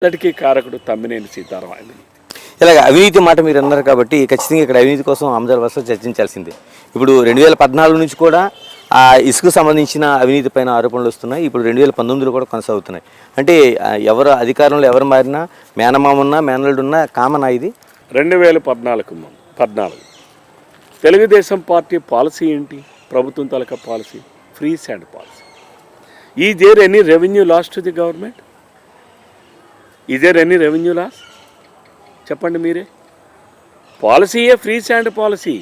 అంతటికీ కారకుడు తమ్మినేని సీతారాం అవినీతి. ఇలాగ అవినీతి మాట మీరు అన్నారు కాబట్టి ఖచ్చితంగా ఇక్కడ అవినీతి కోసం ఆమదాల వరుస చర్చించాల్సిందే. ఇప్పుడు 2014 నుంచి కూడా ఆ ఇసుకు సంబంధించిన అవినీతి పైన ఆరోపణలు వస్తున్నాయి. ఇప్పుడు 2019లో కూడా కొనసాగుతున్నాయి. అంటే ఎవరు అధికారంలో ఎవరు మారినా మేనమామున్నా మేనల్డున్నా కామనా ఇది? 2014 తెలుగుదేశం పార్టీ పాలసీ ఏంటి? ప్రభుత్వం తాలూకా policy free sand policy. Is there any revenue loss to the government? Is there any revenue loss? చెప్పండి మీరే. పాలసీయే ఫ్రీ శాండ్ పాలసీ.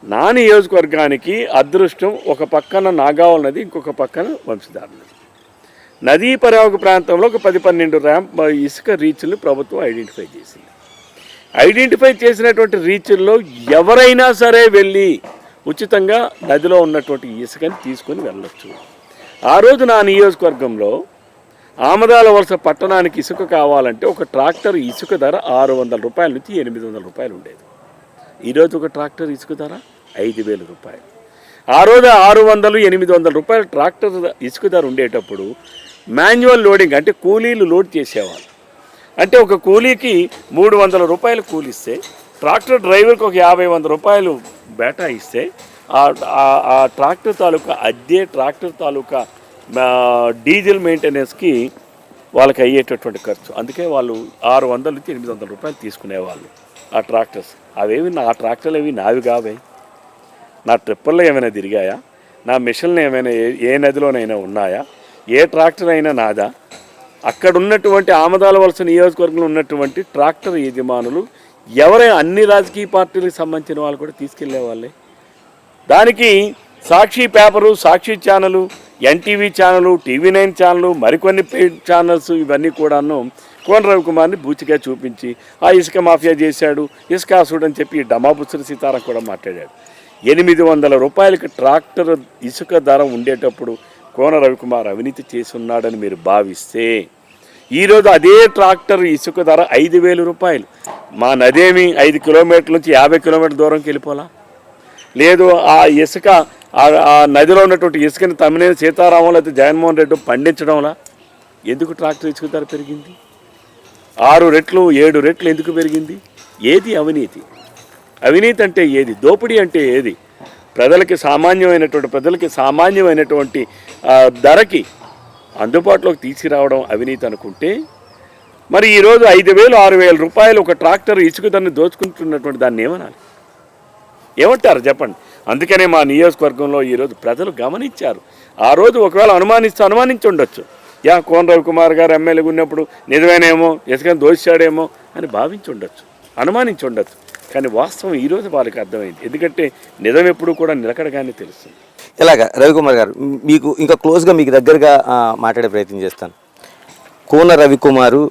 నా నియోజకవర్గానికి అదృష్టం ఒక పక్కన నాగావళి నది, ఇంకొక పక్కన వంశధార నది. నదీ పరివాహక ప్రాంతంలో ఒక 10-12 ర్యాంప్ ఇసుక రీచ్లను ప్రభుత్వం ఐడెంటిఫై చేసింది. ఐడెంటిఫై చేసినటువంటి రీచ్ల్లో ఎవరైనా సరే వెళ్ళి ఉచితంగా నదిలో ఉన్నటువంటి ఇసుకని తీసుకొని వెళ్ళొచ్చు. ఆ రోజు నా నియోజకవర్గంలో ఆమదాల వలస పట్టణానికి ఇసుక కావాలంటే ఒక ట్రాక్టర్ ఇసుక ధర 600 రూపాయల నుంచి 800 రూపాయలు ఉండేది. ఈరోజు ఒక ట్రాక్టర్ ఇసుక ధర 5,000 రూపాయలు. ఆ రోజు 600-800 రూపాయల ట్రాక్టర్ ఇసుక ధర ఉండేటప్పుడు మాన్యువల్ లోడింగ్ అంటే కూలీలు లోడ్ చేసేవాళ్ళు. అంటే ఒక కూలీకి 300 రూపాయలు కూలిస్తే ట్రాక్టర్ డ్రైవర్కి ఒక 50-100 రూపాయలు బేటా ఇస్తే ఆ ట్రాక్టర్ తాలూకా అద్దె, ట్రాక్టర్ తాలూకా డీజిల్ మెయింటెనెన్స్కి వాళ్ళకి అయ్యేటటువంటి ఖర్చు. అందుకే వాళ్ళు 600 నుంచి 800 రూపాయలు తీసుకునేవాళ్ళు ఆ ట్రాక్టర్స్. ఆ ట్రాక్టర్లు ఏవి నావి కావే. నా ట్రిప్పర్లో ఏమైనా తిరిగాయా? నా మిషన్లు ఏమైనా ఏ నదిలోనైనా ఉన్నాయా? ఏ ట్రాక్టర్ అయినా నాదా? అక్కడ ఉన్నటువంటి ఆమదాల వలస నియోజకవర్గంలో ఉన్నటువంటి ట్రాక్టర్ యజమానులు ఎవరైనా అన్ని రాజకీయ పార్టీలకు సంబంధించిన వాళ్ళు కూడా తీసుకెళ్లే వాళ్ళే. దానికి Sakshi paper, Sakshi channel, NTV channel, TV9 channel, మరికొన్ని ఛానల్స్ ఇవన్నీ కూడాను కోన రవికుమార్ని బూచిగా చూపించి ఆ ఇసుక మాఫియా చేశాడు, ఇసుక ఆసుడు అని చెప్పి డమాబుచ్చరి సీతారాం కూడా మాట్లాడాడు. 800 రూపాయలకి ట్రాక్టర్ ఇసుక ధర ఉండేటప్పుడు కోన రవికుమార్ అవినీతి చేసి ఉన్నాడని మీరు భావిస్తే ఈరోజు అదే ట్రాక్టర్ ఇసుక ధర 5,000 రూపాయలు. మా నదేమి 5 కిలోమీటర్ల నుంచి 50 కిలోమీటర్ల దూరంకి వెళ్ళిపోలా? లేదు, ఆ ఇసుక ఆ నదిలో ఉన్నటువంటి ఇసుకని తమ్మినేని సీతారామం లేకపోతే జగన్మోహన్ రెడ్డి పండించడంలా ఎందుకు ట్రాక్టర్ ఇసుక ధర పెరిగింది? 6 రెట్లు 7 రెట్లు ఎందుకు పెరిగింది? ఏది అవినీతి? అవినీతి అంటే ఏది? దోపిడీ అంటే ఏది? ప్రజలకి సామాన్యమైనటువంటి ధరకి అందుబాటులోకి తీసుకురావడం అవినీతి అనుకుంటే, మరి ఈరోజు 5,000-6,000 రూపాయలు ఒక ట్రాక్టర్ ఇసుక ధరని దోచుకుంటున్నటువంటి దాన్ని ఏమనాలి? ఏమంటారు చెప్పండి? అందుకనే మా నియోజకవర్గంలో ఈరోజు ప్రజలు గమనించారు. ఆ రోజు ఒకవేళ అనుమానించి ఉండొచ్చు. కోన రవికుమార్ గారు ఎమ్మెల్యేగా ఉన్నప్పుడు నిజమేనేమో, ఇసుకని దోచాడేమో అని భావించి ఉండొచ్చు, అనుమానించి ఉండొచ్చు. కానీ వాస్తవం ఈరోజు వాళ్ళకి అర్థమైంది. ఎందుకంటే నిజం ఎప్పుడు కూడా నిలకడగానే తెలుస్తుంది. ఇలాగా రవికుమార్ గారు, మీకు ఇంకా క్లోజ్గా మీకు దగ్గరగా మాట్లాడే ప్రయత్నం చేస్తాను. కోన రవికుమారు